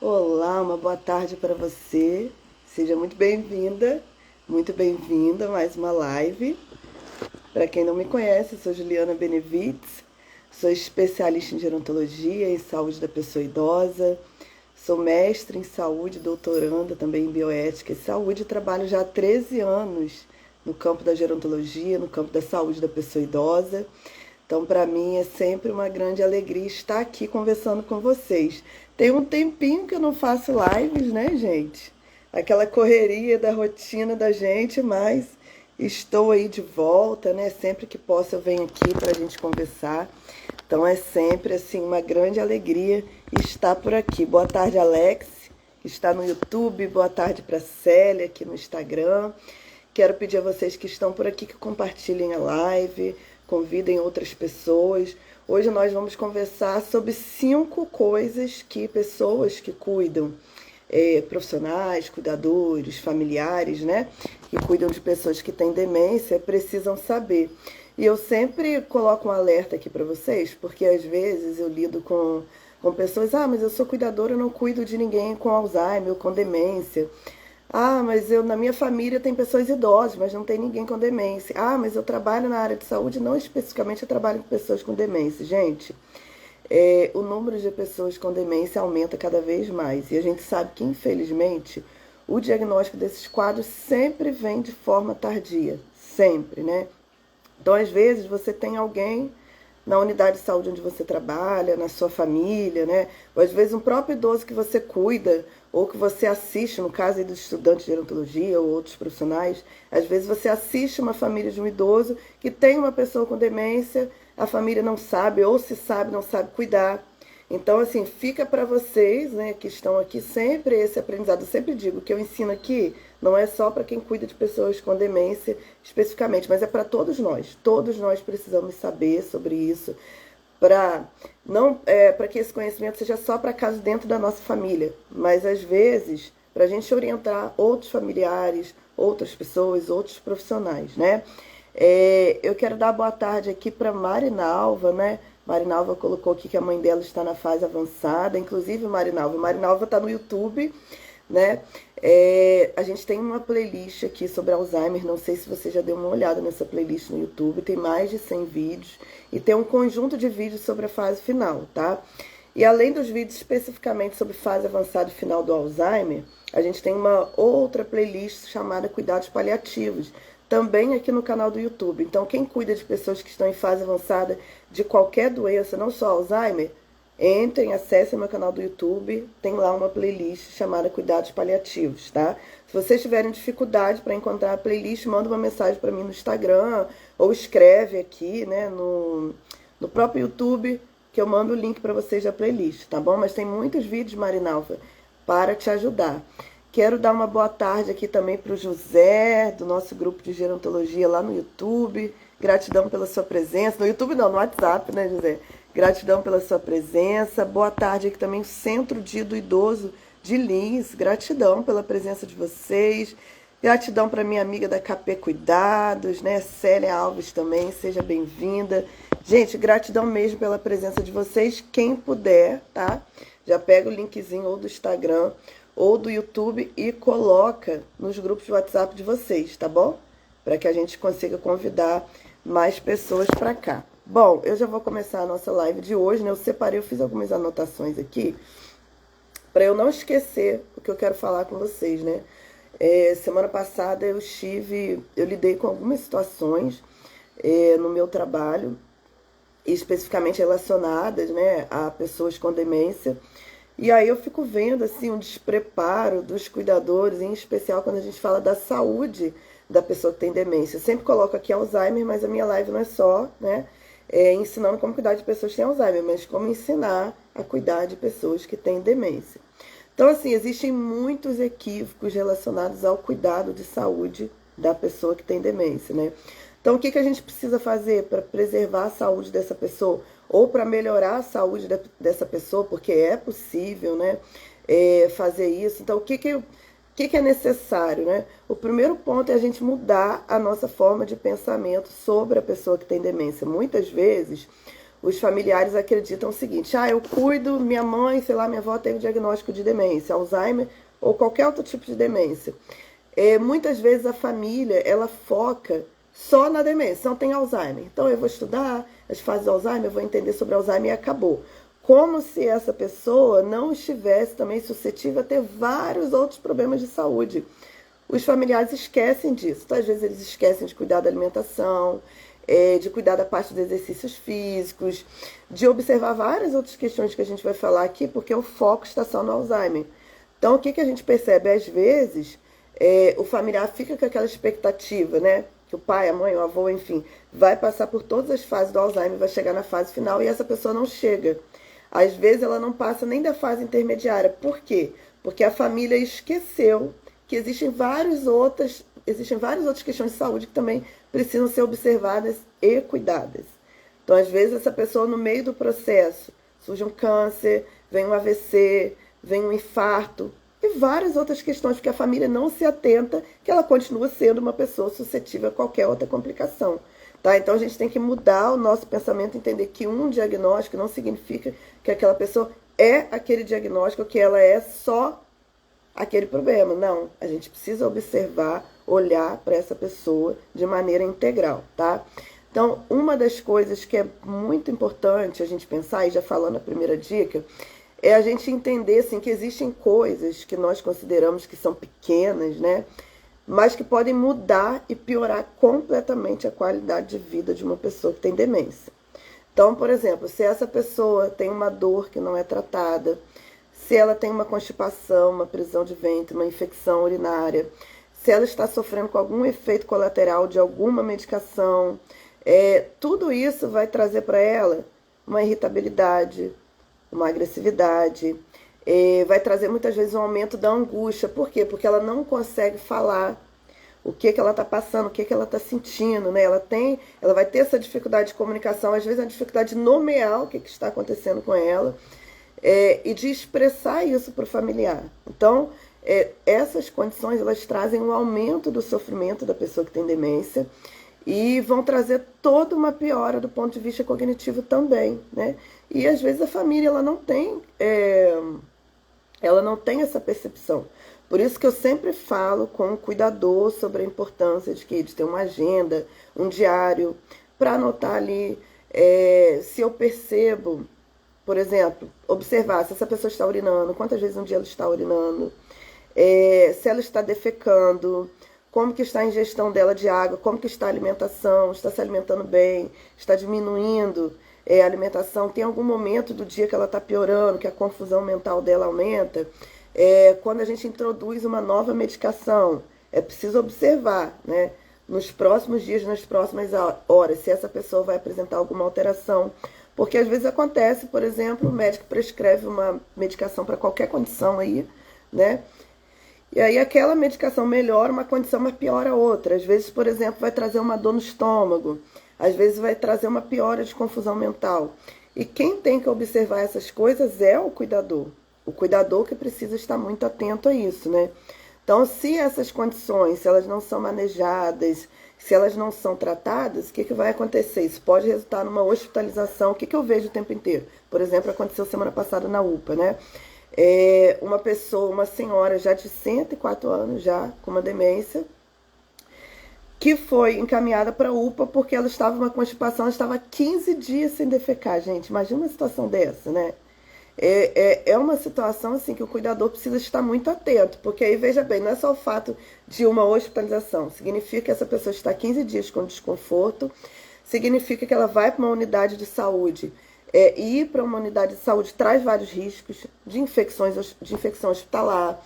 Olá, uma boa tarde para você. Seja muito bem-vinda a mais uma live. Para quem não me conhece, eu sou Juliana Benevides, sou especialista em gerontologia e saúde da pessoa idosa, sou mestre em saúde, doutoranda também em bioética e saúde, e trabalho já há 13 anos no campo da gerontologia, no campo da saúde da pessoa idosa. Então, para mim é sempre uma grande alegria estar aqui conversando com vocês. Tem um tempinho que eu não faço lives, né, gente? Aquela correria da rotina da gente, mas estou aí de volta, né? Sempre que posso eu venho aqui para a gente conversar. Então é sempre assim uma grande alegria estar por aqui. Boa tarde, Alex, que está no YouTube. Boa tarde para Célia, aqui no Instagram. Quero pedir a vocês que estão por aqui que compartilhem a live, convidem outras pessoas. Hoje nós vamos conversar sobre 5 coisas que pessoas que cuidam, profissionais, cuidadores, familiares, né, que cuidam de pessoas que têm demência, precisam saber. E eu sempre coloco um alerta aqui para vocês, porque às vezes eu lido com pessoas, mas eu sou cuidadora, eu não cuido de ninguém com Alzheimer ou com demência. Mas na minha família tem pessoas idosas, mas não tem ninguém com demência. Mas eu trabalho na área de saúde, não especificamente eu trabalho com pessoas com demência. Gente, o número de pessoas com demência aumenta cada vez mais. E a gente sabe que, infelizmente, o diagnóstico desses quadros sempre vem de forma tardia. Sempre, né? Então, às vezes, você tem alguém na unidade de saúde onde você trabalha, na sua família, né? Ou às vezes um próprio idoso que você cuida, ou que você assiste, no caso aí dos estudantes de gerontologia ou outros profissionais, às vezes você assiste uma família de um idoso que tem uma pessoa com demência, a família não sabe, ou se sabe, não sabe cuidar. Então, assim, fica para vocês, né, que estão aqui sempre esse aprendizado. Eu sempre digo que eu ensino aqui não é só para quem cuida de pessoas com demência especificamente, mas é para todos nós. Todos nós precisamos saber sobre isso para não para que esse conhecimento seja só para casos dentro da nossa família, mas às vezes para a gente orientar outros familiares, outras pessoas, outros profissionais, né? Eu quero dar boa tarde aqui para Marinalva, né? Marinalva colocou aqui que a mãe dela está na fase avançada, inclusive Marinalva está no YouTube, né? A gente tem uma playlist aqui sobre Alzheimer, não sei se você já deu uma olhada nessa playlist no YouTube, tem mais de 100 vídeos e tem um conjunto de vídeos sobre a fase final, tá? E além dos vídeos especificamente sobre fase avançada e final do Alzheimer, a gente tem uma outra playlist chamada Cuidados Paliativos, também aqui no canal do YouTube. Então, quem cuida de pessoas que estão em fase avançada de qualquer doença, não só Alzheimer, entrem, acessem meu canal do YouTube, tem lá uma playlist chamada Cuidados Paliativos, tá? Se vocês tiverem dificuldade para encontrar a playlist, manda uma mensagem para mim no Instagram, ou escreve aqui, né, no próprio YouTube, que eu mando o link para vocês da playlist, tá bom? Mas tem muitos vídeos, Marinalva, para te ajudar. Quero dar uma boa tarde aqui também para o José, do nosso grupo de gerontologia lá no YouTube. Gratidão pela sua presença. No YouTube não, no WhatsApp, né, José? Gratidão pela sua presença. Boa tarde aqui também, o Centro Dia do Idoso de Lins. Gratidão pela presença de vocês. Gratidão para minha amiga da KP Cuidados, né? Célia Alves também, seja bem-vinda. Gente, gratidão mesmo pela presença de vocês. Quem puder, tá? Já pega o linkzinho ou do Instagram ou do YouTube e coloca nos grupos de WhatsApp de vocês, tá bom? Para que a gente consiga convidar mais pessoas para cá. Bom, eu já vou começar a nossa live de hoje, né? Eu fiz algumas anotações aqui para eu não esquecer o que eu quero falar com vocês, né? Semana passada eu lidei com algumas situações no meu trabalho, especificamente relacionadas, né, a pessoas com demência. E aí eu fico vendo assim um despreparo dos cuidadores, em especial quando a gente fala da saúde da pessoa que tem demência. Eu sempre coloco aqui Alzheimer, mas a minha live não é só, né, ensinando como cuidar de pessoas que têm Alzheimer, mas como ensinar a cuidar de pessoas que têm demência. Então, assim, existem muitos equívocos relacionados ao cuidado de saúde da pessoa que tem demência, né? Então, o que a gente precisa fazer para preservar a saúde dessa pessoa? Ou para melhorar a saúde dessa pessoa, porque é possível, né, fazer isso. Então, o que é necessário, né? O primeiro ponto é a gente mudar a nossa forma de pensamento sobre a pessoa que tem demência. Muitas vezes, os familiares acreditam o seguinte: ah, eu cuido, minha mãe, sei lá, minha avó teve diagnóstico de demência, Alzheimer ou qualquer outro tipo de demência. Muitas vezes a família, ela foca só na demência, não tem Alzheimer. Então eu vou estudar as fases do Alzheimer, eu vou entender sobre Alzheimer e acabou. Como se essa pessoa não estivesse também suscetível a ter vários outros problemas de saúde. Os familiares esquecem disso. Então, às vezes eles esquecem de cuidar da alimentação, de cuidar da parte dos exercícios físicos, de observar várias outras questões que a gente vai falar aqui, porque o foco está só no Alzheimer. Então, o que a gente percebe? Às vezes, o familiar fica com aquela expectativa, né? Que o pai, a mãe, o avô, enfim, vai passar por todas as fases do Alzheimer, vai chegar na fase final e essa pessoa não chega. Às vezes, ela não passa nem da fase intermediária. Por quê? Porque a família esqueceu que existem várias outras questões de saúde que também precisam ser observadas e cuidadas. Então, às vezes, essa pessoa, no meio do processo, surge um câncer, vem um AVC, vem um infarto e várias outras questões, porque a família não se atenta que ela continua sendo uma pessoa suscetível a qualquer outra complicação. Tá? Então, a gente tem que mudar o nosso pensamento, entender que um diagnóstico não significa que aquela pessoa é aquele diagnóstico, que ela é só aquele problema. Não, a gente precisa observar, olhar para essa pessoa de maneira integral, tá? Então, uma das coisas que é muito importante a gente pensar, e já falando a primeira dica, é a gente entender assim, que existem coisas que nós consideramos que são pequenas, né? Mas que podem mudar e piorar completamente a qualidade de vida de uma pessoa que tem demência. Então, por exemplo, se essa pessoa tem uma dor que não é tratada, se ela tem uma constipação, uma prisão de ventre, uma infecção urinária, se ela está sofrendo com algum efeito colateral de alguma medicação, tudo isso vai trazer para ela uma irritabilidade, uma agressividade, vai trazer muitas vezes um aumento da angústia. Por quê? Porque ela não consegue falar o que ela está passando, o que ela está sentindo, né? Ela vai ter essa dificuldade de comunicação, às vezes a dificuldade de nomear o que está acontecendo com ela, e de expressar isso para o familiar. Então, essas condições, elas trazem um aumento do sofrimento da pessoa que tem demência e vão trazer toda uma piora do ponto de vista cognitivo também, né? E às vezes a família, ela não tem essa percepção. Por isso que eu sempre falo com o cuidador sobre a importância de ter uma agenda, um diário, para anotar ali, se eu percebo, por exemplo, observar se essa pessoa está urinando, quantas vezes um dia ela está urinando, se ela está defecando, como que está a ingestão dela de água, como que está a alimentação, está se alimentando bem, está diminuindo a alimentação, tem algum momento do dia que ela está piorando, que a confusão mental dela aumenta. Quando a gente introduz uma nova medicação, é preciso observar, né, nos próximos dias, nas próximas horas, se essa pessoa vai apresentar alguma alteração. Porque às vezes acontece, por exemplo, o médico prescreve uma medicação para qualquer condição aí, né? E aí aquela medicação melhora uma condição, mas piora outra. Às vezes, por exemplo, vai trazer uma dor no estômago, às vezes vai trazer uma piora de confusão mental. E quem tem que observar essas coisas é o cuidador. O cuidador que precisa estar muito atento a isso, né? Então, se essas condições, se elas não são manejadas, se elas não são tratadas, o que vai acontecer? Isso pode resultar numa hospitalização. O que eu vejo o tempo inteiro? Por exemplo, aconteceu semana passada na UPA, né? Uma pessoa, uma senhora já de 104 anos, já com uma demência, que foi encaminhada para a UPA porque ela estava com uma constipação, ela estava 15 dias sem defecar, gente. Imagina uma situação dessa, né? É uma situação assim que o cuidador precisa estar muito atento, porque aí, veja bem, não é só o fato de uma hospitalização, significa que essa pessoa está 15 dias com desconforto, significa que ela vai para uma unidade de saúde, e ir para uma unidade de saúde traz vários riscos de infecção hospitalar,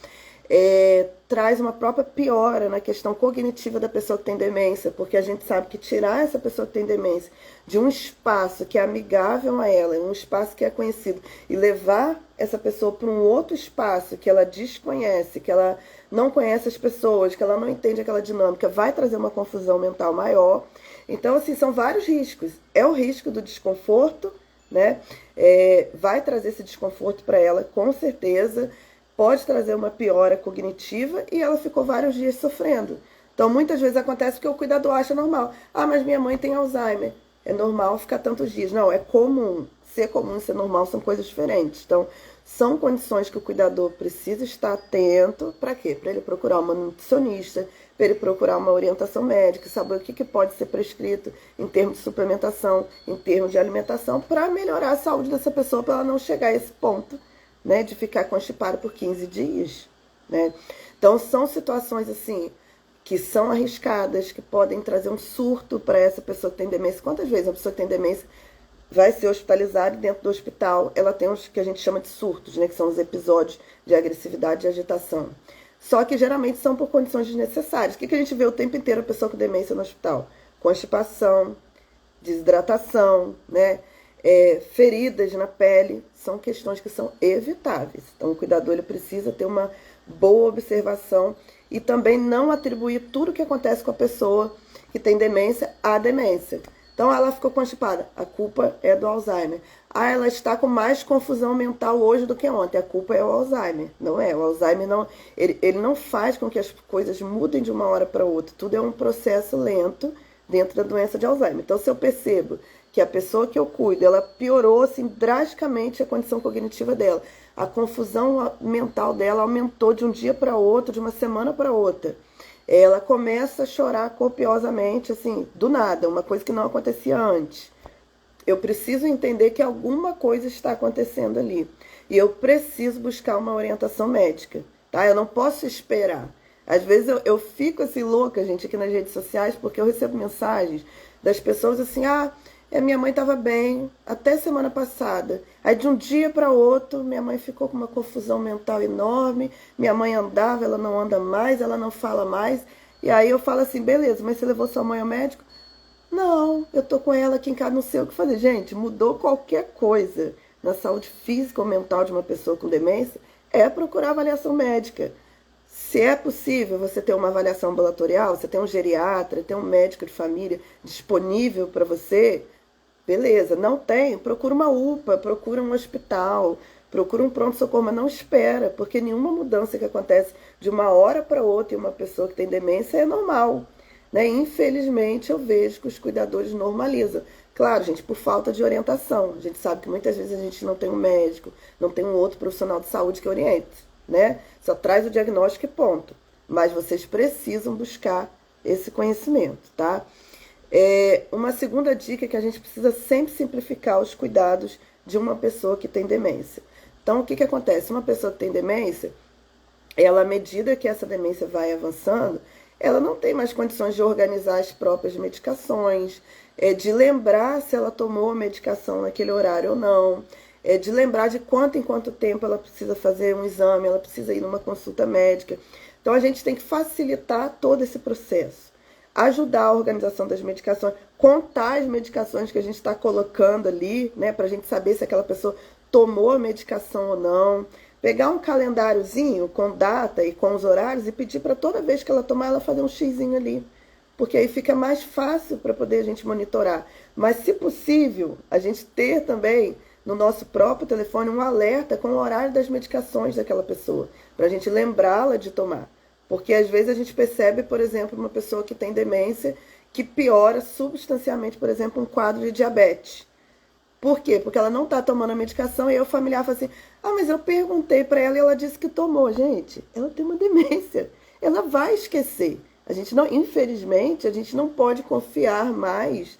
traz uma própria piora na questão cognitiva da pessoa que tem demência, porque a gente sabe que tirar essa pessoa que tem demência de um espaço que é amigável a ela, um espaço que é conhecido, e levar essa pessoa para um outro espaço que ela desconhece, que ela não conhece as pessoas, que ela não entende aquela dinâmica, vai trazer uma confusão mental maior. Então, assim, são vários riscos. É o risco do desconforto, né? Vai trazer esse desconforto para ela, com certeza. Pode trazer uma piora cognitiva e ela ficou vários dias sofrendo. Então, muitas vezes acontece que o cuidador acha normal. Ah, mas minha mãe tem Alzheimer. é normal ficar tantos dias. Não, é comum. Ser comum e ser normal são coisas diferentes. Então, são condições que o cuidador precisa estar atento. Para quê? Para ele procurar uma nutricionista, para ele procurar uma orientação médica, saber o que pode ser prescrito em termos de suplementação, em termos de alimentação, para melhorar a saúde dessa pessoa, para ela não chegar a esse ponto, né, de ficar constipada por 15 dias. Né? Então, são situações assim que são arriscadas, que podem trazer um surto para essa pessoa que tem demência. Quantas vezes uma pessoa que tem demência vai ser hospitalizada e dentro do hospital ela tem os que a gente chama de surtos, né, que são os episódios de agressividade e agitação. Só que geralmente são por condições desnecessárias. O que a gente vê o tempo inteiro a pessoa com demência no hospital? Constipação, desidratação, né? Feridas na pele, são questões que são evitáveis. Então o cuidador ele precisa ter uma boa observação e também não atribuir tudo o que acontece com a pessoa que tem demência à demência. Então ela ficou constipada, a culpa é do Alzheimer. Ah, ela está com mais confusão mental hoje do que ontem, a culpa é o Alzheimer. Não é, o Alzheimer não, ele não faz com que as coisas mudem de uma hora para outra. Tudo é um processo lento dentro da doença de Alzheimer. Então se eu percebo que a pessoa que eu cuido, ela piorou assim, drasticamente a condição cognitiva dela, a confusão mental dela aumentou de um dia para outro, de uma semana para outra. Ela começa a chorar copiosamente, assim, do nada, uma coisa que não acontecia antes. Eu preciso entender que alguma coisa está acontecendo ali. E eu preciso buscar uma orientação médica, tá? Eu não posso esperar. Às vezes eu fico assim louca, gente, aqui nas redes sociais, porque eu recebo mensagens das pessoas assim, minha mãe estava bem até semana passada. Aí de um dia para outro, minha mãe ficou com uma confusão mental enorme. Minha mãe andava, ela não anda mais, ela não fala mais. E aí eu falo assim, beleza, mas você levou sua mãe ao médico? Não, eu tô com ela aqui em casa, não sei o que fazer. Gente, mudou qualquer coisa na saúde física ou mental de uma pessoa com demência, é procurar avaliação médica. Se é possível você ter uma avaliação ambulatorial, você tem um geriatra, tem um médico de família disponível para você, beleza. Não tem, procura uma UPA, procura um hospital, procura um pronto-socorro, mas não espera, porque nenhuma mudança que acontece de uma hora para outra em uma pessoa que tem demência é normal. Né? Infelizmente, eu vejo que os cuidadores normalizam. Claro, gente, por falta de orientação. A gente sabe que muitas vezes a gente não tem um médico, não tem um outro profissional de saúde que oriente, né? Só traz o diagnóstico e ponto. Mas vocês precisam buscar esse conhecimento, tá? Uma segunda dica é que a gente precisa sempre simplificar os cuidados de uma pessoa que tem demência. Então, o que acontece? Uma pessoa que tem demência, ela, à medida que essa demência vai avançando, ela não tem mais condições de organizar as próprias medicações, de lembrar se ela tomou a medicação naquele horário ou não, de lembrar de quanto em quanto tempo ela precisa fazer um exame, ela precisa ir numa consulta médica. Então, a gente tem que facilitar todo esse processo, ajudar a organização das medicações, contar as medicações que a gente está colocando ali, né, para a gente saber se aquela pessoa tomou a medicação ou não. Pegar um calendáriozinho com data e com os horários e pedir para toda vez que ela tomar, ela fazer um xizinho ali. Porque aí fica mais fácil para poder a gente monitorar. Mas, se possível, a gente ter também no nosso próprio telefone um alerta com o horário das medicações daquela pessoa, para a gente lembrá-la de tomar. Porque às vezes a gente percebe, por exemplo, uma pessoa que tem demência que piora substancialmente, por exemplo, um quadro de diabetes. Por quê? Porque ela não está tomando a medicação e aí o familiar fala assim, mas eu perguntei para ela e ela disse que tomou. Gente, ela tem uma demência, ela vai esquecer. A gente não, infelizmente, a gente não pode confiar mais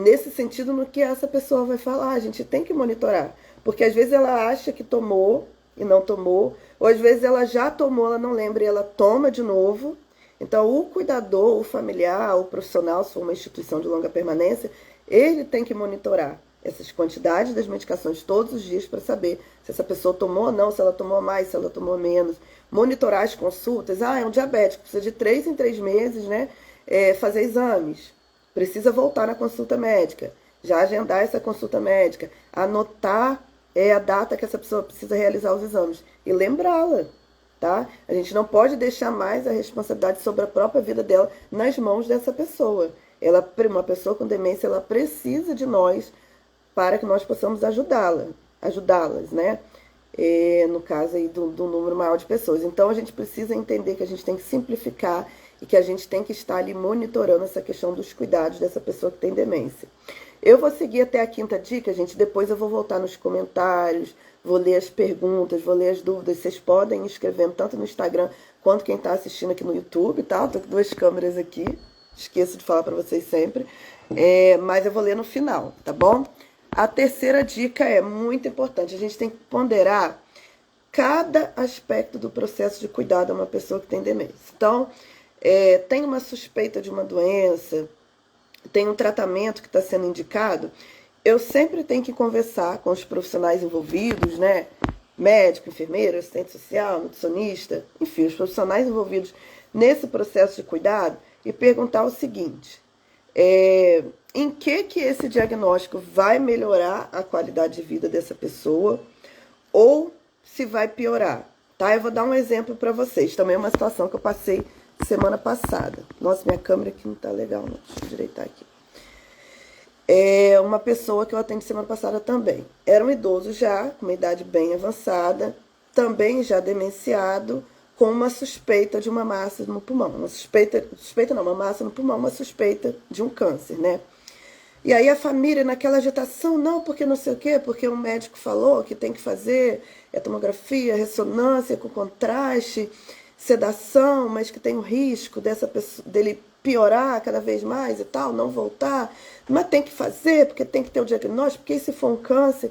nesse sentido no que essa pessoa vai falar. A gente tem que monitorar, porque às vezes ela acha que tomou e não tomou, ou às vezes ela já tomou, ela não lembra e ela toma de novo. Então, o cuidador, o familiar, o profissional, se for uma instituição de longa permanência, ele tem que monitorar essas quantidades das medicações todos os dias para saber se essa pessoa tomou ou não, se ela tomou mais, se ela tomou menos. Monitorar as consultas. É um diabético, precisa de 3 em 3 meses, né? Fazer exames. Precisa voltar na consulta médica. Já agendar essa consulta médica. Anotar a data que essa pessoa precisa realizar os exames. E lembrá-la, tá? A gente não pode deixar mais a responsabilidade sobre a própria vida dela nas mãos dessa pessoa. Uma pessoa com demência, ela precisa de nós para que nós possamos ajudá-las, né? No caso aí do número maior de pessoas. Então, a gente precisa entender que a gente tem que simplificar e que a gente tem que estar ali monitorando essa questão dos cuidados dessa pessoa que tem demência. Eu vou seguir até a quinta dica, gente, depois eu vou voltar nos comentários, vou ler as perguntas, vou ler as dúvidas. Vocês podem ir escrevendo tanto no Instagram quanto quem está assistindo aqui no YouTube, tá? Tô com 2 câmeras aqui, esqueço de falar para vocês sempre, mas eu vou ler no final, tá bom? A terceira dica é muito importante, a gente tem que ponderar cada aspecto do processo de cuidado a uma pessoa que tem demência. Então, tem uma suspeita de uma doença, tem um tratamento que está sendo indicado, eu sempre tenho que conversar com os profissionais envolvidos, né? Médico, enfermeiro, assistente social, nutricionista, enfim, os profissionais envolvidos nesse processo de cuidado e perguntar o seguinte: em que esse diagnóstico vai melhorar a qualidade de vida dessa pessoa ou se vai piorar, tá? Eu vou dar um exemplo para vocês, também é uma situação que eu passei semana passada. Nossa, minha câmera aqui não tá legal, não. Deixa eu endireitar aqui. Uma pessoa que eu atendi semana passada também. Era um idoso já, com uma idade bem avançada, também já demenciado, com uma suspeita de uma massa no pulmão. Uma massa no pulmão, uma suspeita de um câncer, né? E aí a família naquela agitação, não, porque não sei o quê, porque o médico falou que tem que fazer tomografia, ressonância com contraste, sedação, mas que tem o risco dele piorar cada vez mais e tal, não voltar, mas tem que fazer, porque tem que ter o diagnóstico, porque se for um câncer.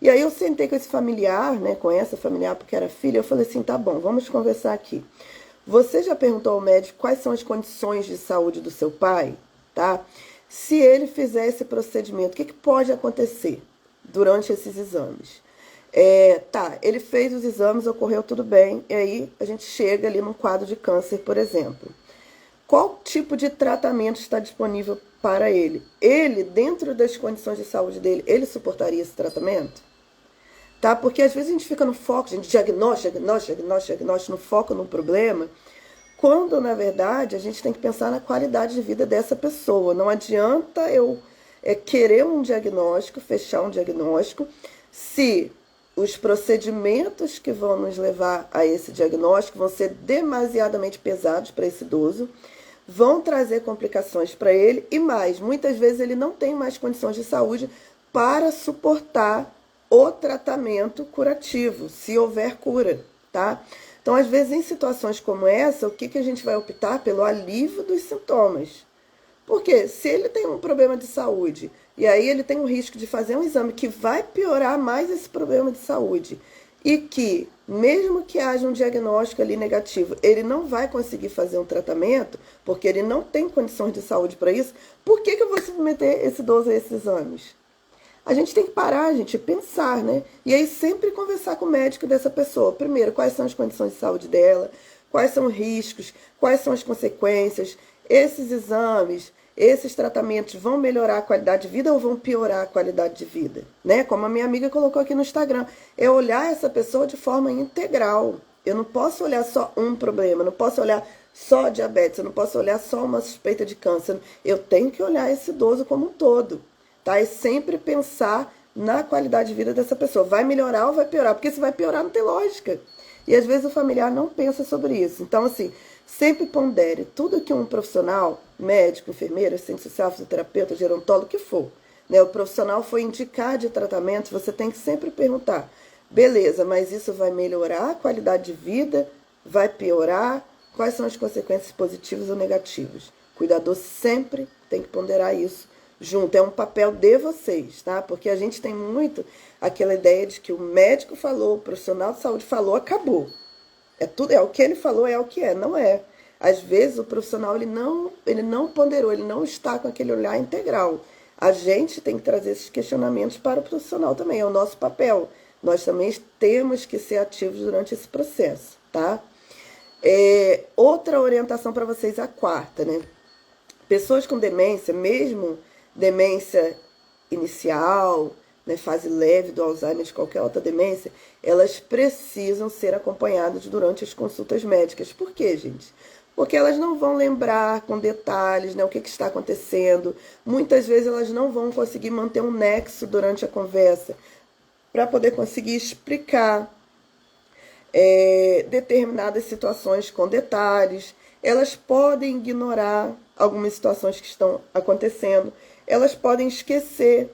E aí eu sentei com esse familiar, né, com essa familiar, porque era filha, eu falei assim, tá bom, vamos conversar aqui. Você já perguntou ao médico quais são as condições de saúde do seu pai, tá? Se ele fizer esse procedimento, o que pode acontecer durante esses exames? Ele fez os exames, ocorreu tudo bem, e aí a gente chega ali num quadro de câncer, por exemplo. Qual tipo de tratamento está disponível para ele? Ele, dentro das condições de saúde dele, ele suportaria esse tratamento? Tá? Porque às vezes a gente fica no foco, diagnóstico, no foco no problema, quando, na verdade, a gente tem que pensar na qualidade de vida dessa pessoa. Não adianta eu querer um diagnóstico, fechar um diagnóstico, se os procedimentos que vão nos levar a esse diagnóstico vão ser demasiadamente pesados para esse idoso, vão trazer complicações para ele e mais, muitas vezes ele não tem mais condições de saúde para suportar o tratamento curativo, se houver cura, tá? Então, às vezes, em situações como essa, o que a gente vai optar? Pelo alívio dos sintomas. Porque se ele tem um problema de saúde e aí ele tem o risco de fazer um exame que vai piorar mais esse problema de saúde e que, mesmo que haja um diagnóstico ali negativo, ele não vai conseguir fazer um tratamento porque ele não tem condições de saúde para isso, por que eu vou submeter esse idoso a esses exames? A gente tem que parar, gente, pensar, né? E aí sempre conversar com o médico dessa pessoa. Primeiro, quais são as condições de saúde dela, quais são os riscos, quais são as consequências, esses exames, esses tratamentos vão melhorar a qualidade de vida ou vão piorar a qualidade de vida, né? Como a minha amiga colocou aqui no Instagram, é olhar essa pessoa de forma integral. Eu não posso olhar só um problema, eu não posso olhar só diabetes, eu não posso olhar só uma suspeita de câncer. Eu tenho que olhar esse idoso como um todo. Tá? E sempre pensar na qualidade de vida dessa pessoa. Vai melhorar ou vai piorar? Porque se vai piorar não tem lógica. E às vezes o familiar não pensa sobre isso. Então, assim, sempre pondere tudo que um profissional, médico, enfermeiro, assistente social, fisioterapeuta, gerontólogo, o que for, né? O profissional foi indicar de tratamento, você tem que sempre perguntar, beleza, mas isso vai melhorar a qualidade de vida? Vai piorar? Quais são as consequências positivas ou negativas? O cuidador sempre tem que ponderar isso junto, é um papel de vocês, tá? Porque a gente tem muito aquela ideia de que o médico falou, o profissional de saúde falou, acabou. É o que ele falou, é o que é, não é. Às vezes o profissional ele não ponderou, ele não está com aquele olhar integral. A gente tem que trazer esses questionamentos para o profissional também, é o nosso papel. Nós também temos que ser ativos durante esse processo, tá? Outra orientação para vocês, a quarta, né? Pessoas com demência, mesmo demência inicial, né, fase leve do Alzheimer, de qualquer outra demência, elas precisam ser acompanhadas durante as consultas médicas. Por quê, gente? Porque elas não vão lembrar com detalhes, né, o que está acontecendo. Muitas vezes elas não vão conseguir manter um nexo durante a conversa para poder conseguir explicar determinadas situações com detalhes. elas podem ignorar algumas situações que estão acontecendo, elas podem esquecer.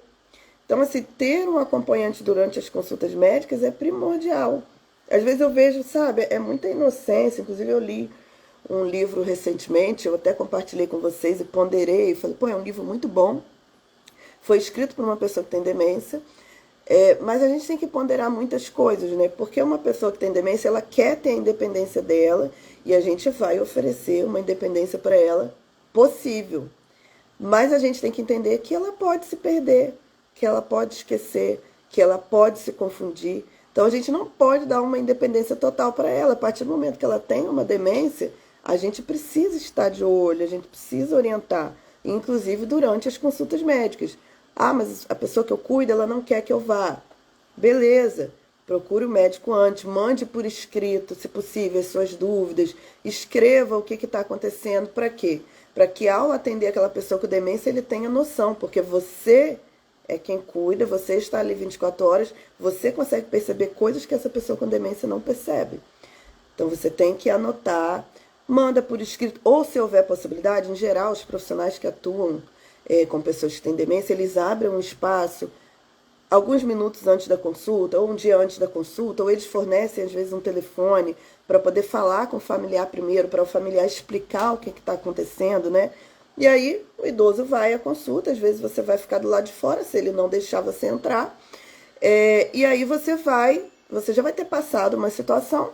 Então, assim, ter um acompanhante durante as consultas médicas é primordial. Às vezes eu vejo, sabe, é muita inocência. Inclusive eu li um livro recentemente, eu até compartilhei com vocês e ponderei, falei, pô, é um livro muito bom. Foi escrito por uma pessoa que tem demência, mas a gente tem que ponderar muitas coisas, né? Porque uma pessoa que tem demência, ela quer ter a independência dela e a gente vai oferecer uma independência para ela possível. Mas a gente tem que entender que ela pode se perder, que ela pode esquecer, que ela pode se confundir. Então a gente não pode dar uma independência total para ela. A partir do momento que ela tem uma demência, a gente precisa estar de olho, a gente precisa orientar, inclusive durante as consultas médicas. Ah, mas a pessoa que eu cuido, ela não quer que eu vá. Beleza, procure o médico antes, mande por escrito, se possível, as suas dúvidas, escreva o que está acontecendo, para quê? Para que ao atender aquela pessoa com demência, ele tenha noção, porque você é quem cuida, você está ali 24 horas, você consegue perceber coisas que essa pessoa com demência não percebe. Então você tem que anotar, manda por escrito, ou se houver possibilidade, em geral, os profissionais que atuam com pessoas que têm demência, eles abrem um espaço alguns minutos antes da consulta, ou um dia antes da consulta, ou eles fornecem, às vezes, um telefone para poder falar com o familiar primeiro, para o familiar explicar o que está acontecendo, né? E aí o idoso vai à consulta, às vezes você vai ficar do lado de fora, se ele não deixar você entrar, e aí você já vai ter passado uma situação,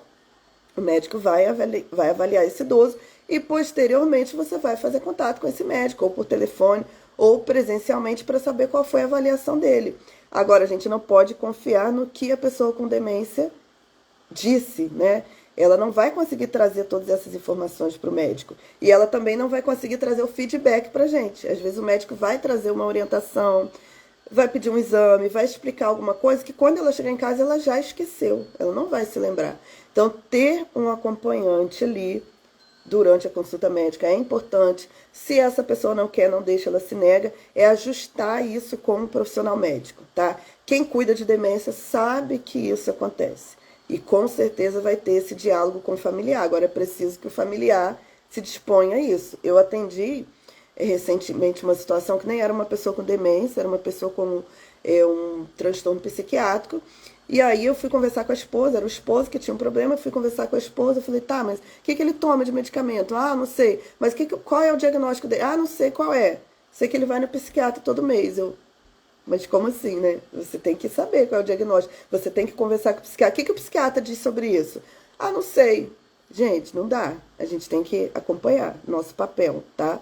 o médico vai avaliar esse idoso e posteriormente você vai fazer contato com esse médico, ou por telefone, ou presencialmente, para saber qual foi a avaliação dele. Agora, a gente não pode confiar no que a pessoa com demência disse, né? Ela não vai conseguir trazer todas essas informações para o médico. E ela também não vai conseguir trazer o feedback para a gente. Às vezes o médico vai trazer uma orientação, vai pedir um exame, vai explicar alguma coisa que quando ela chegar em casa ela já esqueceu. Ela não vai se lembrar. Então, ter um acompanhante ali durante a consulta médica é importante. Se essa pessoa não quer, não deixa, ela se nega, é ajustar isso com um profissional médico, tá? Quem cuida de demência sabe que isso acontece. E com certeza vai ter esse diálogo com o familiar. Agora é preciso que o familiar se disponha a isso. Eu atendi recentemente uma situação que nem era uma pessoa com demência, era uma pessoa com um transtorno psiquiátrico. E aí eu fui conversar com a esposa, era o esposo que tinha um problema, eu fui conversar com a esposa, eu falei, tá, mas o que ele toma de medicamento? Ah, não sei. Mas qual é o diagnóstico dele? Ah, não sei qual é. Sei que ele vai no psiquiatra todo mês. Mas como assim, né? Você tem que saber qual é o diagnóstico. Você tem que conversar com o psiquiatra. O que o psiquiatra diz sobre isso? Ah, não sei. Gente, não dá. A gente tem que acompanhar nosso papel, tá?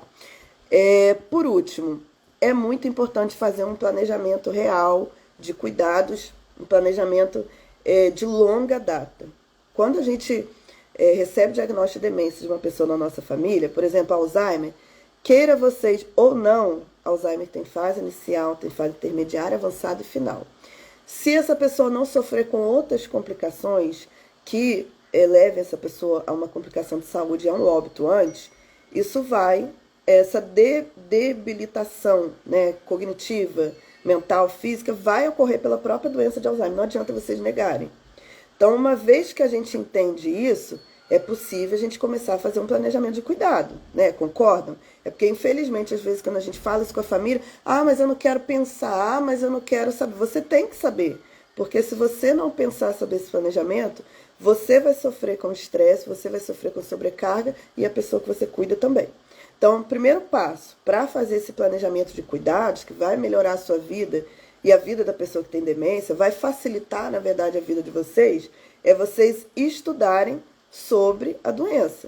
Por último, é muito importante fazer um planejamento real de cuidados, um planejamento de longa data. Quando a gente recebe diagnóstico de demência de uma pessoa na nossa família, por exemplo, Alzheimer, queira vocês ou não, Alzheimer tem fase inicial, tem fase intermediária, avançada e final. Se essa pessoa não sofrer com outras complicações que levem essa pessoa a uma complicação de saúde e a um óbito antes, isso essa debilitação, né, cognitiva, mental, física, vai ocorrer pela própria doença de Alzheimer. Não adianta vocês negarem. Então, uma vez que a gente entende isso, é possível a gente começar a fazer um planejamento de cuidado, né? Concordam? É porque, infelizmente, às vezes, quando a gente fala isso com a família, ah, mas eu não quero pensar, mas eu não quero saber. Você tem que saber, porque se você não pensar sobre esse planejamento, você vai sofrer com estresse, você vai sofrer com sobrecarga e a pessoa que você cuida também. Então, o primeiro passo para fazer esse planejamento de cuidados, que vai melhorar a sua vida e a vida da pessoa que tem demência, vai facilitar, na verdade, a vida de vocês, é vocês estudarem sobre a doença.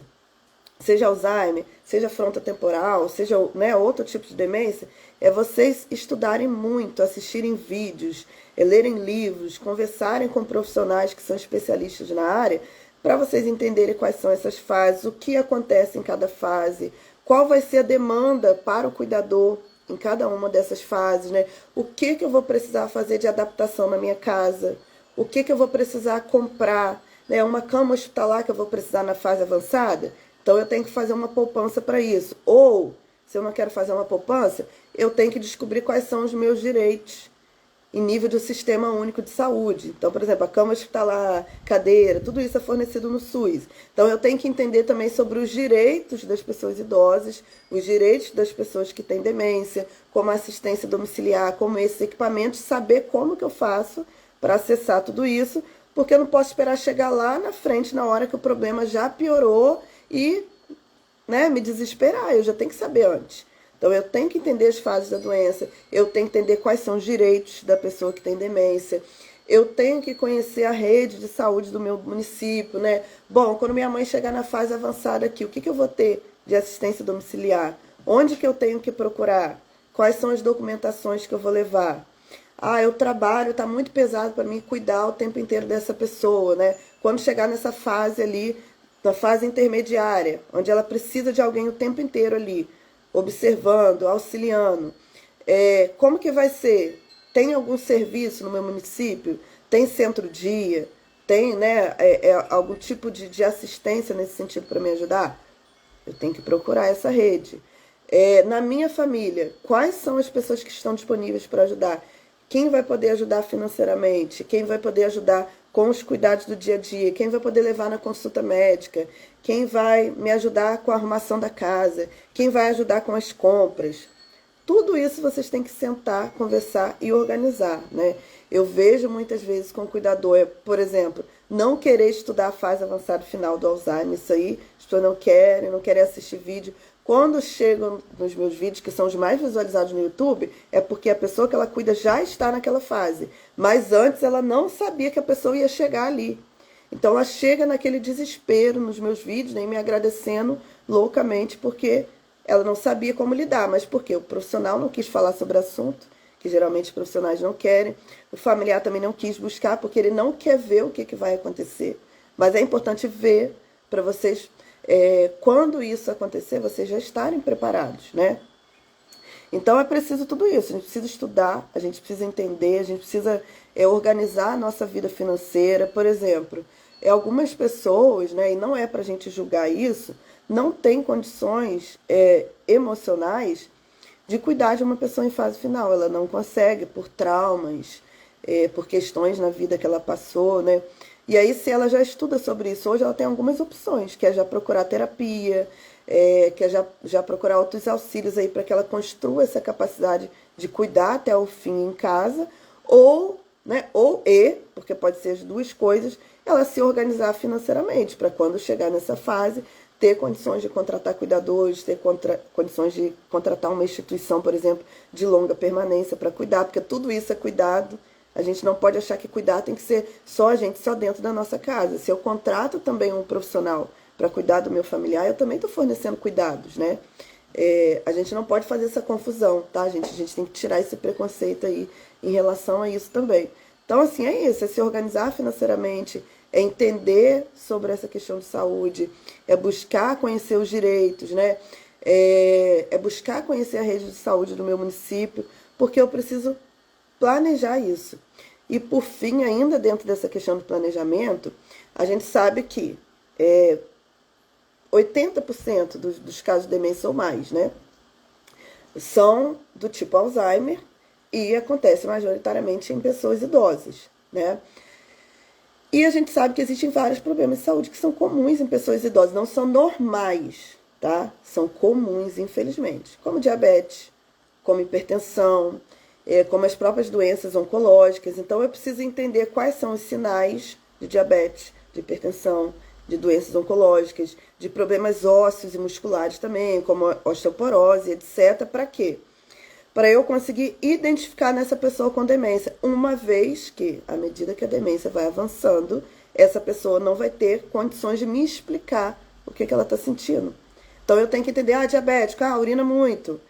Seja Alzheimer, seja frontotemporal, seja, né, outro tipo de demência, é vocês estudarem muito, assistirem vídeos, lerem livros, conversarem com profissionais que são especialistas na área, para vocês entenderem quais são essas fases, o que acontece em cada fase, qual vai ser a demanda para o cuidador em cada uma dessas fases, né? O que eu vou precisar fazer de adaptação na minha casa, o que eu vou precisar comprar, né? Uma cama hospitalar que eu vou precisar na fase avançada, então eu tenho que fazer uma poupança para isso. Ou, se eu não quero fazer uma poupança, eu tenho que descobrir quais são os meus direitos em nível de sistema único de saúde. Então, por exemplo, a cama hospitalar, cadeira, tudo isso é fornecido no SUS. Então, eu tenho que entender também sobre os direitos das pessoas idosas, os direitos das pessoas que têm demência, como a assistência domiciliar, como esses equipamentos, saber como que eu faço para acessar tudo isso, porque eu não posso esperar chegar lá na frente, na hora que o problema já piorou e, né, me desesperar. Eu já tenho que saber antes. Então, eu tenho que entender as fases da doença, eu tenho que entender quais são os direitos da pessoa que tem demência, eu tenho que conhecer a rede de saúde do meu município, né? Bom, quando minha mãe chegar na fase avançada aqui, o que eu vou ter de assistência domiciliar? Onde que eu tenho que procurar? Quais são as documentações que eu vou levar? Ah, eu trabalho, tá muito pesado para mim cuidar o tempo inteiro dessa pessoa, né? Quando chegar nessa fase ali, na fase intermediária, onde ela precisa de alguém o tempo inteiro ali, observando, auxiliando. Como que vai ser? Tem algum serviço no meu município? Tem centro-dia? Tem, né, algum tipo de assistência nesse sentido para me ajudar? Eu tenho que procurar essa rede. Na minha família, quais são as pessoas que estão disponíveis para ajudar? Quem vai poder ajudar financeiramente? Quem vai poder ajudar com os cuidados do dia a dia? Quem vai poder levar na consulta médica? Quem vai me ajudar com a arrumação da casa? Quem vai ajudar com as compras? Tudo isso vocês têm que sentar, conversar e organizar, né? Eu vejo muitas vezes com o cuidador, por exemplo, não querer estudar a fase avançada final do Alzheimer. Isso aí, as pessoas não querem assistir vídeo. Quando chegam nos meus vídeos, que são os mais visualizados no YouTube, é porque a pessoa que ela cuida já está naquela fase. Mas antes ela não sabia que a pessoa ia chegar ali. Então ela chega naquele desespero nos meus vídeos, né, me agradecendo loucamente, porque ela não sabia como lidar. Mas por quê? O profissional não quis falar sobre o assunto, que geralmente os profissionais não querem. O familiar também não quis buscar, porque ele não quer ver o que vai acontecer. Mas é importante ver para vocês... quando isso acontecer, vocês já estarem preparados, né? Então é preciso tudo isso, a gente precisa estudar, a gente precisa entender, a gente precisa organizar a nossa vida financeira. Por exemplo, algumas pessoas, né, e não é para a gente julgar isso, não têm condições emocionais de cuidar de uma pessoa em fase final. Ela não consegue por traumas, por questões na vida que ela passou, né? E aí, se ela já estuda sobre isso, hoje ela tem algumas opções, que é já procurar terapia, que é já procurar outros auxílios aí para que ela construa essa capacidade de cuidar até o fim em casa, ou, né, porque pode ser as duas coisas, ela se organizar financeiramente, para quando chegar nessa fase, ter condições de contratar cuidadores, ter condições de contratar uma instituição, por exemplo, de longa permanência para cuidar, porque tudo isso é cuidado. A gente não pode achar que cuidar tem que ser só a gente, só dentro da nossa casa. Se eu contrato também um profissional para cuidar do meu familiar, eu também estou fornecendo cuidados, né? A gente não pode fazer essa confusão, tá, gente? A gente tem que tirar esse preconceito aí em relação a isso também. Então, assim, é isso, é se organizar financeiramente, é entender sobre essa questão de saúde, é buscar conhecer os direitos, né? É buscar conhecer a rede de saúde do meu município, porque eu preciso planejar isso. E por fim, ainda dentro dessa questão do planejamento, a gente sabe que 80% dos casos de demência ou mais, né, são do tipo Alzheimer e acontece majoritariamente em pessoas idosas, né? E a gente sabe que existem vários problemas de saúde que são comuns em pessoas idosas, não são normais, tá? São comuns, infelizmente, como diabetes, como hipertensão, como as próprias doenças oncológicas. Então, eu preciso entender quais são os sinais de diabetes, de hipertensão, de doenças oncológicas, de problemas ósseos e musculares também, como osteoporose, etc. Para quê? Para eu conseguir identificar nessa pessoa com demência, uma vez que, à medida que a demência vai avançando, essa pessoa não vai ter condições de me explicar o que ela está sentindo. Então, eu tenho que entender, diabético, urina muito,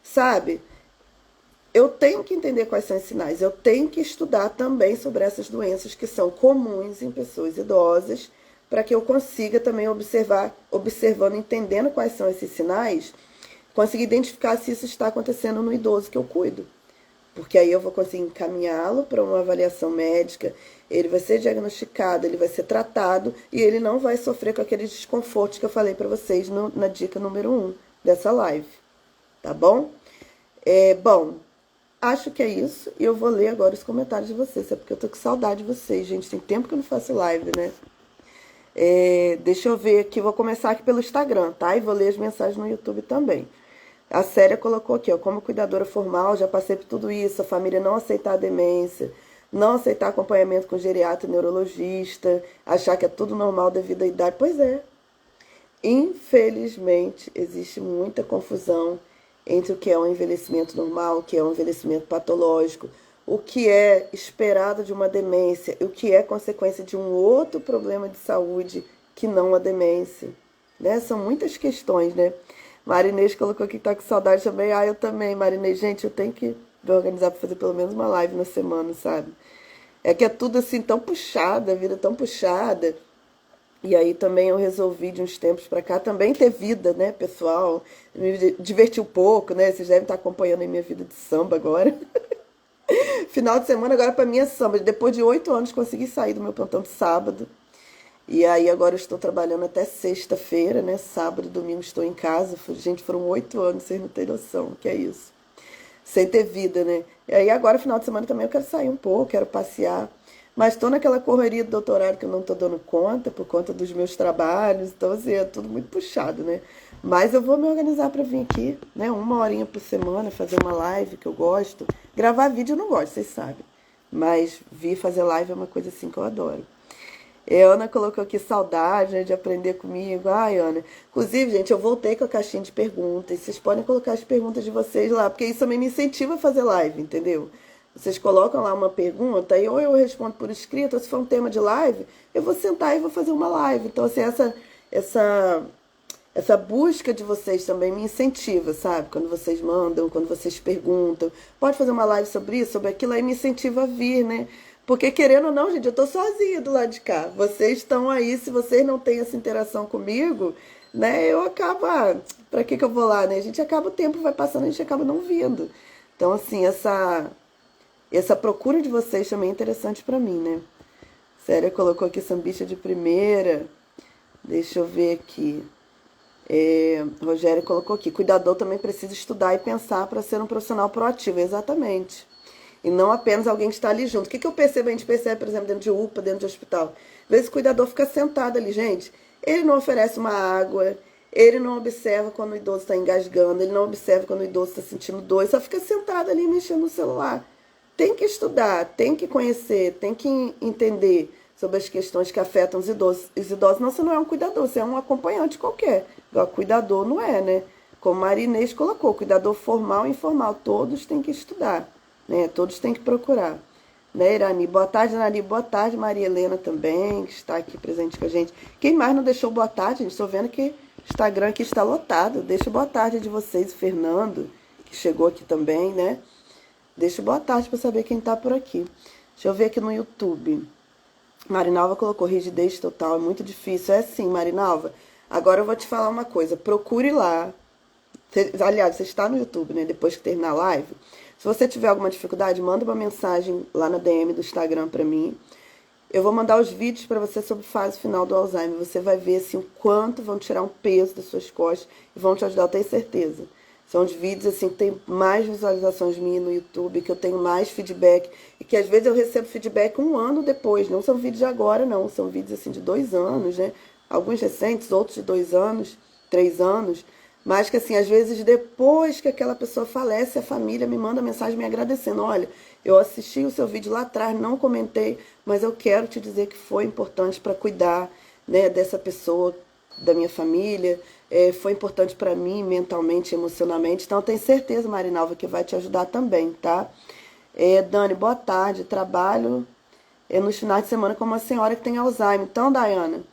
sabe? Eu tenho que entender quais são os sinais, eu tenho que estudar também sobre essas doenças que são comuns em pessoas idosas, para que eu consiga também observando, entendendo quais são esses sinais, conseguir identificar se isso está acontecendo no idoso que eu cuido. Porque aí eu vou conseguir encaminhá-lo para uma avaliação médica, ele vai ser diagnosticado, ele vai ser tratado e ele não vai sofrer com aqueles desconfortos que eu falei para vocês na dica número 1 dessa live. Tá bom? Bom, acho que é isso. E eu vou ler agora os comentários de vocês. É porque eu tô com saudade de vocês, gente. Tem tempo que eu não faço live, né? Deixa eu ver aqui. Vou começar aqui pelo Instagram, tá? E vou ler as mensagens no YouTube também. A Célia colocou aqui, ó. Como cuidadora formal, já passei por tudo isso. A família não aceitar a demência, não aceitar acompanhamento com geriatra e neurologista, achar que é tudo normal devido à idade. Pois é. Infelizmente, existe muita confusão entre o que é um envelhecimento normal, o que é um envelhecimento patológico, o que é esperado de uma demência, o que é consequência de um outro problema de saúde que não a demência. Né? São muitas questões, né? Marinês colocou aqui que tá com saudade também. Ah, eu também, Marinês. Gente, eu tenho que me organizar para fazer pelo menos uma live na semana, sabe? É que é tudo assim tão puxado, a vida tão puxada. E aí também eu resolvi de uns tempos pra cá também ter vida, né, pessoal? Me divertir um pouco, né? Vocês devem estar acompanhando a minha vida de samba agora. Final de semana agora pra mim é samba. Depois de 8 anos consegui sair do meu plantão de sábado. E aí agora eu estou trabalhando até sexta-feira, né? Sábado e domingo estou em casa. Gente, foram 8 anos, vocês não têm noção o que é isso. Sem ter vida, né? E aí agora, final de semana também eu quero sair um pouco, quero passear. Mas estou naquela correria do doutorado que eu não estou dando conta, por conta dos meus trabalhos. Então, assim, é tudo muito puxado, né? Mas eu vou me organizar para vir aqui, né? Uma horinha por semana, fazer uma live que eu gosto. Gravar vídeo eu não gosto, vocês sabem. Mas vir fazer live é uma coisa assim que eu adoro. E a Ana colocou aqui saudade, né, de aprender comigo. Ai, Ana. Inclusive, gente, eu voltei com a caixinha de perguntas. Vocês podem colocar as perguntas de vocês lá, porque isso também me incentiva a fazer live, entendeu? Vocês colocam lá uma pergunta e ou eu respondo por escrito, ou se for um tema de live, eu vou sentar e vou fazer uma live. Então, assim, essa busca de vocês também me incentiva, sabe? Quando vocês mandam, quando vocês perguntam, pode fazer uma live sobre isso, sobre aquilo, aí me incentiva a vir, né? Porque querendo ou não, gente, eu tô sozinha do lado de cá. Vocês estão aí, se vocês não têm essa interação comigo, né? Eu acabo, pra que eu vou lá, né? A gente acaba, o tempo vai passando, a gente acaba não vindo. Então, assim, essa procura de vocês também é interessante pra mim, né? Sério, colocou aqui sambista de primeira. Deixa eu ver aqui. Rogério colocou aqui, cuidador também precisa estudar e pensar para ser um profissional proativo, exatamente. E não apenas alguém que está ali junto. O que eu percebo? A gente percebe, por exemplo, dentro de UPA, dentro de hospital. Às vezes o cuidador fica sentado ali, gente. Ele não oferece uma água, ele não observa quando o idoso está engasgando, ele não observa quando o idoso está sentindo dor, só fica sentado ali mexendo no celular. Tem que estudar, tem que conhecer, tem que entender sobre as questões que afetam os idosos. Os idosos, não, você não é um cuidador, você é um acompanhante qualquer. Agora, cuidador não é, né? Como a Marinês colocou, cuidador formal e informal, todos têm que estudar, né? Todos têm que procurar. Né, Irani? Boa tarde, Irani. Boa tarde, Maria Helena também, que está aqui presente com a gente. Quem mais não deixou boa tarde, gente? Estou vendo que o Instagram aqui está lotado. Deixa boa tarde de vocês, o Fernando, que chegou aqui também, né? Deixa boa tarde para saber quem está por aqui. Deixa eu ver aqui no YouTube. Marinalva colocou rigidez total, é muito difícil. É sim, Marinalva. Agora eu vou te falar uma coisa. Procure lá. Aliás, você está no YouTube, né? Depois que terminar a live. Se você tiver alguma dificuldade, manda uma mensagem lá na DM do Instagram para mim. Eu vou mandar os vídeos para você sobre fase final do Alzheimer. Você vai ver assim, o quanto vão tirar um peso das suas costas e vão te ajudar, eu tenho certeza. São os vídeos assim que tem mais visualizações minhas no YouTube, que eu tenho mais feedback. E que às vezes eu recebo feedback um ano depois. Não são vídeos de agora, não. São vídeos assim de 2 anos, né? Alguns recentes, outros de 2 anos, 3 anos. Mas que assim, às vezes depois que aquela pessoa falece, a família me manda mensagem me agradecendo. Olha, eu assisti o seu vídeo lá atrás, não comentei, mas eu quero te dizer que foi importante para cuidar, né, dessa pessoa, da minha família. Foi importante para mim mentalmente, emocionalmente. Então, eu tenho certeza, Marinalva, que vai te ajudar também, tá? Dani, boa tarde. Trabalho nos finais de semana com uma senhora que tem Alzheimer. Então, Dayana,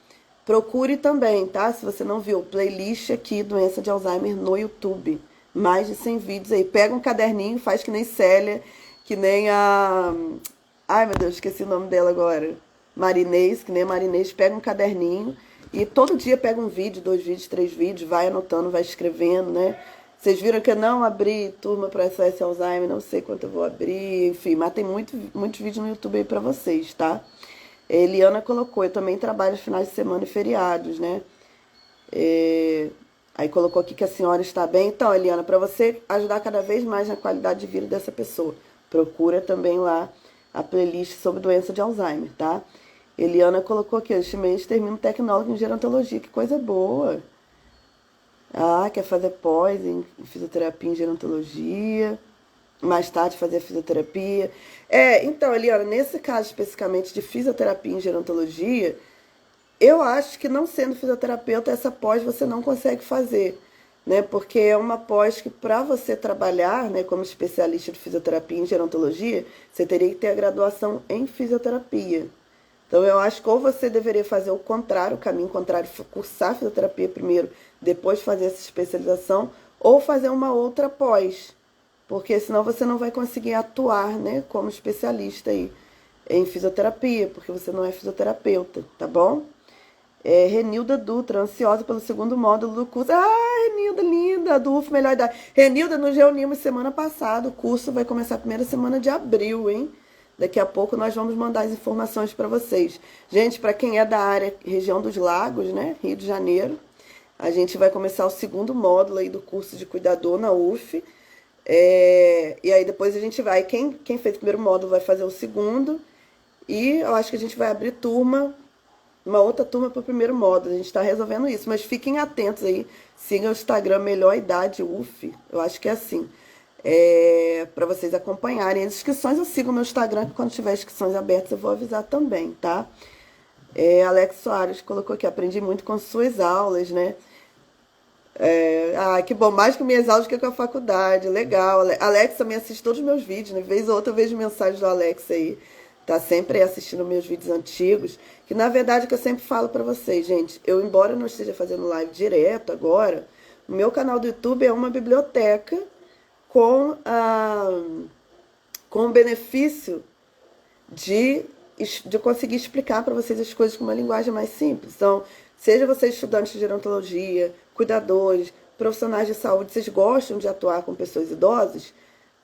procure também, tá? Se você não viu, playlist aqui, doença de Alzheimer no YouTube. Mais de 100 vídeos aí. Pega um caderninho, faz que nem Célia, que nem a... Ai, meu Deus, esqueci o nome dela agora. Marinês, que nem a Marinês. Pega um caderninho e todo dia pega um vídeo, 2 vídeos, 3 vídeos, vai anotando, vai escrevendo, né? Vocês viram que eu não abri turma para SOS Alzheimer, não sei quanto eu vou abrir, enfim, mas tem muitos vídeos no YouTube aí para vocês, tá? Eliana colocou, eu também trabalho nos finais de semana e feriados, né? Aí colocou aqui que a senhora está bem. Então, Eliana, para você ajudar cada vez mais na qualidade de vida dessa pessoa, procura também lá a playlist sobre doença de Alzheimer, tá? Eliana colocou aqui, este mês termino tecnólogo em gerontologia, que coisa boa. Ah, quer fazer pós em fisioterapia em gerontologia, mais tarde fazer fisioterapia. Então, Eliana, nesse caso especificamente de fisioterapia em gerontologia, eu acho que não sendo fisioterapeuta, essa pós você não consegue fazer, né? Porque é uma pós que para você trabalhar, né, como especialista de fisioterapia em gerontologia, você teria que ter a graduação em fisioterapia. Então eu acho que ou você deveria fazer o contrário, o caminho contrário, cursar fisioterapia primeiro, depois fazer essa especialização, ou fazer uma outra pós, porque senão você não vai conseguir atuar, né, como especialista aí em fisioterapia, porque você não é fisioterapeuta, tá bom? Renilda Dutra, ansiosa pelo segundo módulo do curso. Ah, Renilda, linda, do UF Melhor Idade. Renilda, nos reunimos semana passada. O curso vai começar a primeira semana de abril, hein? Daqui a pouco nós vamos mandar as informações para vocês. Gente, para quem é da área, região dos Lagos, né? Rio de Janeiro, a gente vai começar o segundo módulo aí do curso de cuidador na UF. E aí depois a gente vai, quem fez o primeiro módulo vai fazer o segundo. E eu acho que a gente vai abrir turma, uma outra turma para o primeiro módulo. A gente está resolvendo isso, mas fiquem atentos aí. Sigam o Instagram Melhor Idade UF, eu acho que é assim. Para vocês acompanharem as inscrições. Eu sigo o meu Instagram, que quando tiver inscrições abertas eu vou avisar também, tá? Alex Soares colocou aqui, aprendi muito com suas aulas, né? Que bom, mais com minhas aulas que com a faculdade, legal. Alex também assiste todos os meus vídeos, né? Vez ou outra eu vejo mensagens do Alex aí. Tá sempre assistindo meus vídeos antigos, que na verdade é o que eu sempre falo pra vocês, gente, embora não esteja fazendo live direto agora, o meu canal do YouTube é uma biblioteca com o benefício de conseguir explicar para vocês as coisas com uma linguagem mais simples. Então, seja vocês estudantes de gerontologia, cuidadores, profissionais de saúde, vocês gostam de atuar com pessoas idosas,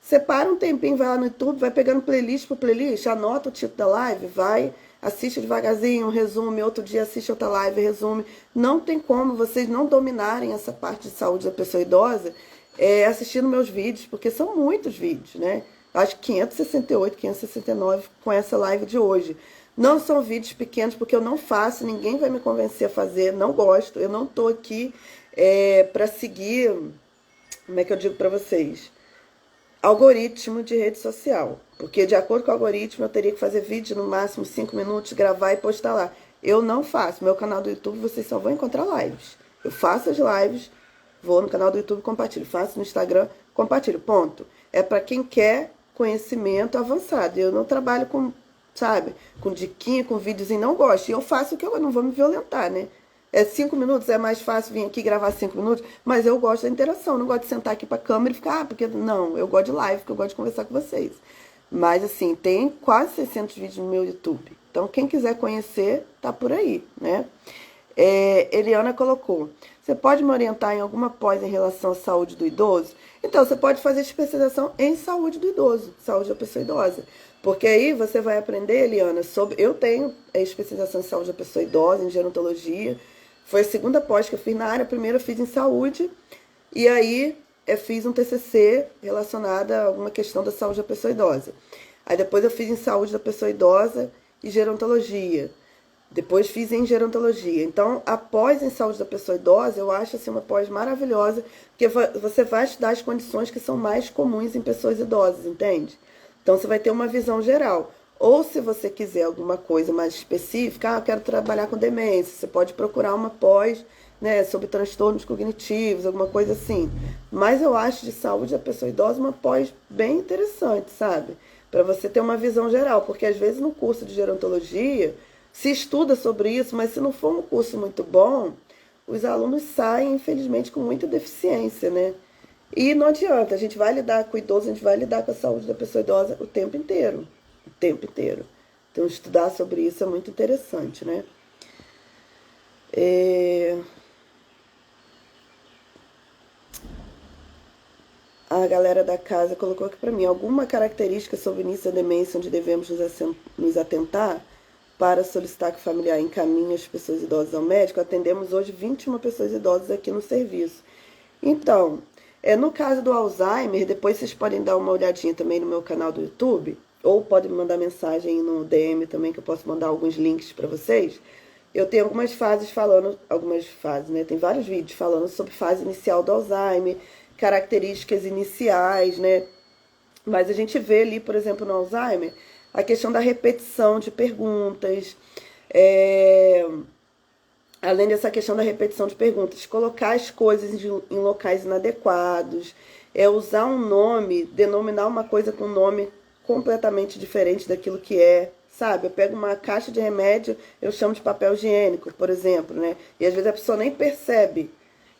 separa um tempinho, vai lá no YouTube, vai pegando playlist por playlist, anota o título da live, vai, assiste devagarzinho, resume, outro dia assiste outra live, resume. Não tem como vocês não dominarem essa parte de saúde da pessoa idosa assistindo meus vídeos, porque são muitos vídeos, né? Acho que 568, 569 com essa live de hoje. Não são vídeos pequenos, porque eu não faço, ninguém vai me convencer a fazer, não gosto, eu não tô aqui para seguir, como é que eu digo para vocês? Algoritmo de rede social, porque de acordo com o algoritmo eu teria que fazer vídeo no máximo 5 minutos, gravar e postar lá. Eu não faço, meu canal do YouTube vocês só vão encontrar lives. Eu faço as lives, vou no canal do YouTube, compartilho, faço no Instagram, compartilho, ponto. É para quem quer conhecimento avançado, eu não trabalho com, sabe, com diquinha, com videozinho, não gosto, e eu faço o que eu não vou me violentar, né? 5 minutos, é mais fácil vir aqui gravar 5 minutos, mas eu gosto da interação, não gosto de sentar aqui pra câmera e ficar, porque não, eu gosto de live, porque eu gosto de conversar com vocês. Mas assim, tem quase 600 vídeos no meu YouTube, então quem quiser conhecer, tá por aí, né? Eliana colocou, você pode me orientar em alguma pós em relação à saúde do idoso? Então, você pode fazer especialização em saúde do idoso, saúde da pessoa idosa. Porque aí você vai aprender, Eliana, sobre... Eu tenho especialização em saúde da pessoa idosa, em gerontologia. Foi a segunda pós que eu fiz na área. A primeira eu fiz em saúde. E aí eu fiz um TCC relacionado a alguma questão da saúde da pessoa idosa. Aí depois eu fiz em saúde da pessoa idosa e gerontologia. Depois fiz em gerontologia. Então, a pós em saúde da pessoa idosa, eu acho assim, uma pós maravilhosa, porque você vai estudar as condições que são mais comuns em pessoas idosas, entende? Então, você vai ter uma visão geral. Ou se você quiser alguma coisa mais específica, eu quero trabalhar com demência, você pode procurar uma pós, né, sobre transtornos cognitivos, alguma coisa assim. Mas eu acho de saúde da pessoa idosa uma pós bem interessante, sabe? Para você ter uma visão geral, porque às vezes no curso de gerontologia se estuda sobre isso, mas se não for um curso muito bom, os alunos saem, infelizmente, com muita deficiência, né? E não adianta, a gente vai lidar com o idoso, a gente vai lidar com a saúde da pessoa idosa o tempo inteiro. O tempo inteiro. Então, estudar sobre isso é muito interessante, né? A galera da casa colocou aqui para mim alguma característica sobre o início da demência onde devemos nos atentar. para solicitar que o familiar encaminhe as pessoas idosas ao médico, atendemos hoje 21 pessoas idosas aqui no serviço. Então, no caso do Alzheimer, depois vocês podem dar uma olhadinha também no meu canal do YouTube, ou podem me mandar mensagem no DM também, que eu posso mandar alguns links para vocês. Eu tenho algumas fases, né? Tem vários vídeos falando sobre fase inicial do Alzheimer, características iniciais, né? Mas a gente vê ali, por exemplo, no Alzheimer, a questão da repetição de perguntas, além dessa questão da repetição de perguntas, colocar as coisas em locais inadequados, usar um nome, denominar uma coisa com um nome completamente diferente daquilo que é, sabe? Eu pego uma caixa de remédio, eu chamo de papel higiênico, por exemplo, né? E às vezes a pessoa nem percebe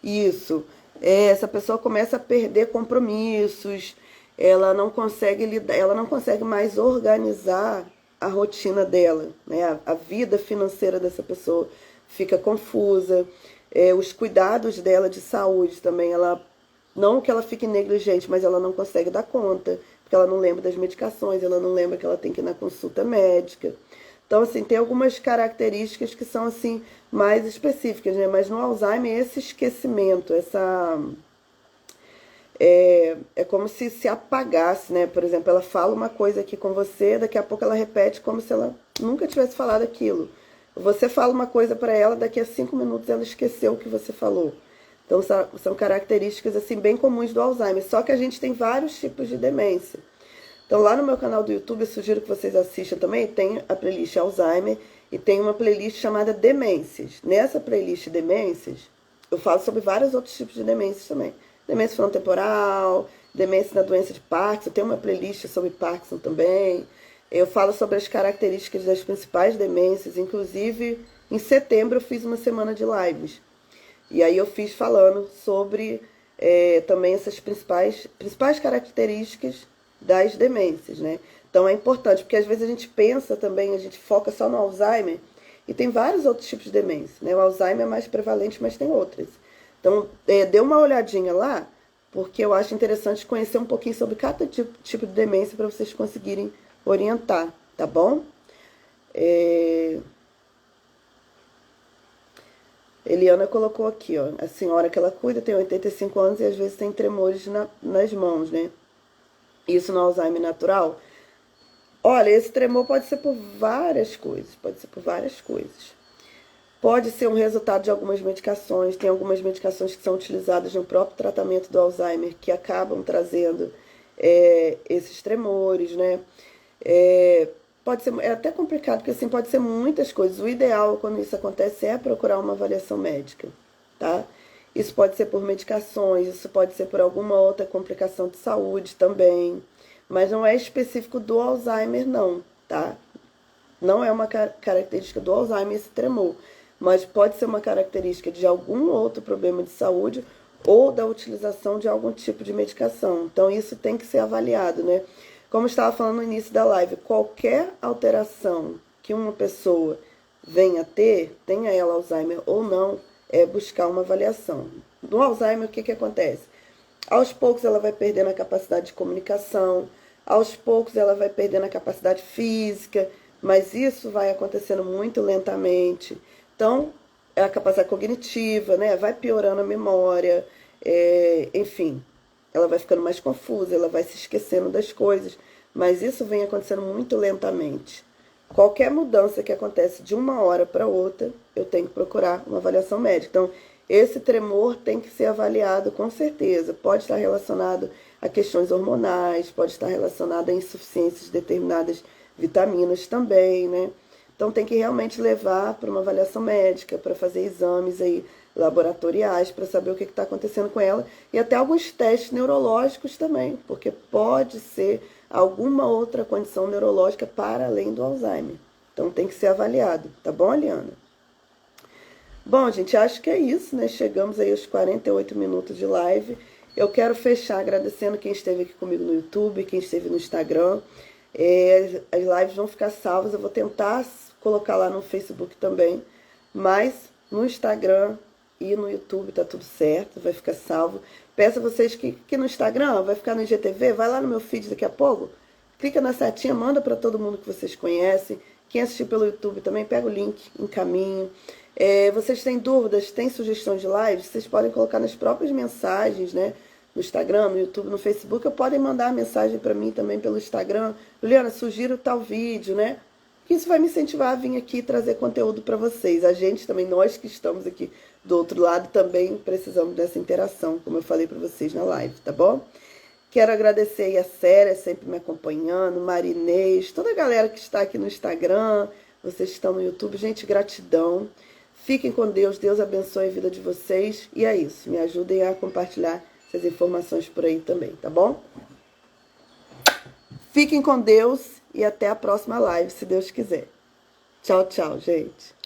isso. Essa pessoa começa a perder compromissos, ela não consegue lidar, ela não consegue mais organizar a rotina dela, né? A vida financeira dessa pessoa fica confusa, os cuidados dela de saúde também, não que ela fique negligente, mas ela não consegue dar conta, porque ela não lembra das medicações, ela não lembra que ela tem que ir na consulta médica. Então, assim, tem algumas características que são, assim, mais específicas, né? Mas no Alzheimer, esse esquecimento, é como se apagasse, né? Por exemplo, ela fala uma coisa aqui com você, daqui a pouco ela repete como se ela nunca tivesse falado aquilo. Você fala uma coisa para ela, daqui a 5 minutos ela esqueceu o que você falou. Então, são características assim bem comuns do Alzheimer. Só que a gente tem vários tipos de demência. Então, lá no meu canal do YouTube, eu sugiro que vocês assistam também, tem a playlist Alzheimer e tem uma playlist chamada Demências. Nessa playlist Demências, eu falo sobre vários outros tipos de demências também. Demência frontotemporal, demência na doença de Parkinson, tem uma playlist sobre Parkinson também. Eu falo sobre as características das principais demências, inclusive em setembro eu fiz uma semana de lives. E aí eu fiz falando sobre também essas principais características das demências, né? Então é importante, porque às vezes a gente pensa também, a gente foca só no Alzheimer, e tem vários outros tipos de demência, né? O Alzheimer é mais prevalente, mas tem outras. Então, dê uma olhadinha lá, porque eu acho interessante conhecer um pouquinho sobre cada tipo de demência para vocês conseguirem orientar, tá bom? Eliana colocou aqui, ó, a senhora que ela cuida tem 85 anos e às vezes tem tremores nas mãos, né? Isso no Alzheimer natural? Olha, esse tremor pode ser por várias coisas, Pode ser um resultado de algumas medicações, tem algumas medicações que são utilizadas no próprio tratamento do Alzheimer que acabam trazendo esses tremores, né? Pode ser, é até complicado, porque assim, pode ser muitas coisas. O ideal, quando isso acontece, é procurar uma avaliação médica, tá? Isso pode ser por medicações, isso pode ser por alguma outra complicação de saúde também, mas não é específico do Alzheimer, não, tá? Não é uma característica do Alzheimer esse tremor, mas pode ser uma característica de algum outro problema de saúde ou da utilização de algum tipo de medicação. Então, isso tem que ser avaliado, né? Como eu estava falando no início da live, qualquer alteração que uma pessoa venha a ter, tenha ela Alzheimer ou não, é buscar uma avaliação. No Alzheimer, o que acontece? Aos poucos ela vai perdendo a capacidade de comunicação, aos poucos ela vai perdendo a capacidade física, mas isso vai acontecendo muito lentamente. Então, a capacidade cognitiva, né, vai piorando a memória, enfim, ela vai ficando mais confusa, ela vai se esquecendo das coisas, mas isso vem acontecendo muito lentamente. Qualquer mudança que acontece de uma hora para outra, eu tenho que procurar uma avaliação médica. Então, esse tremor tem que ser avaliado com certeza. Pode estar relacionado a questões hormonais, pode estar relacionado a insuficiências de determinadas vitaminas também, né? Então, tem que realmente levar para uma avaliação médica, para fazer exames aí laboratoriais, para saber o que está acontecendo com ela. E até alguns testes neurológicos também, porque pode ser alguma outra condição neurológica para além do Alzheimer. Então, tem que ser avaliado. Tá bom, Eliana? Bom, gente, acho que é isso, né? Chegamos aí aos 48 minutos de live. Eu quero fechar agradecendo quem esteve aqui comigo no YouTube, quem esteve no Instagram. As lives vão ficar salvas, eu vou tentar colocar lá no Facebook também, mas no Instagram e no YouTube tá tudo certo, vai ficar salvo. Peço a vocês que no Instagram, vai ficar no IGTV, vai lá no meu feed daqui a pouco, clica na setinha, manda para todo mundo que vocês conhecem, Quem assistiu pelo YouTube também, pega o link, encaminho. Vocês têm dúvidas, têm sugestão de live? Vocês podem colocar nas próprias mensagens, né? No Instagram, no YouTube, no Facebook, ou podem mandar mensagem para mim também pelo Instagram. Juliana, sugiro tal vídeo, né? Que isso vai me incentivar a vir aqui e trazer conteúdo para vocês. A gente também, nós que estamos aqui do outro lado, também precisamos dessa interação, como eu falei para vocês na live, tá bom? Quero agradecer aí a Célia, sempre me acompanhando, Marinês, toda a galera que está aqui no Instagram, vocês que estão no YouTube. Gente, gratidão. Fiquem com Deus, Deus abençoe a vida de vocês. E é isso, me ajudem a compartilhar essas informações por aí também, tá bom? Fiquem com Deus e até a próxima live, se Deus quiser. Tchau, tchau, gente.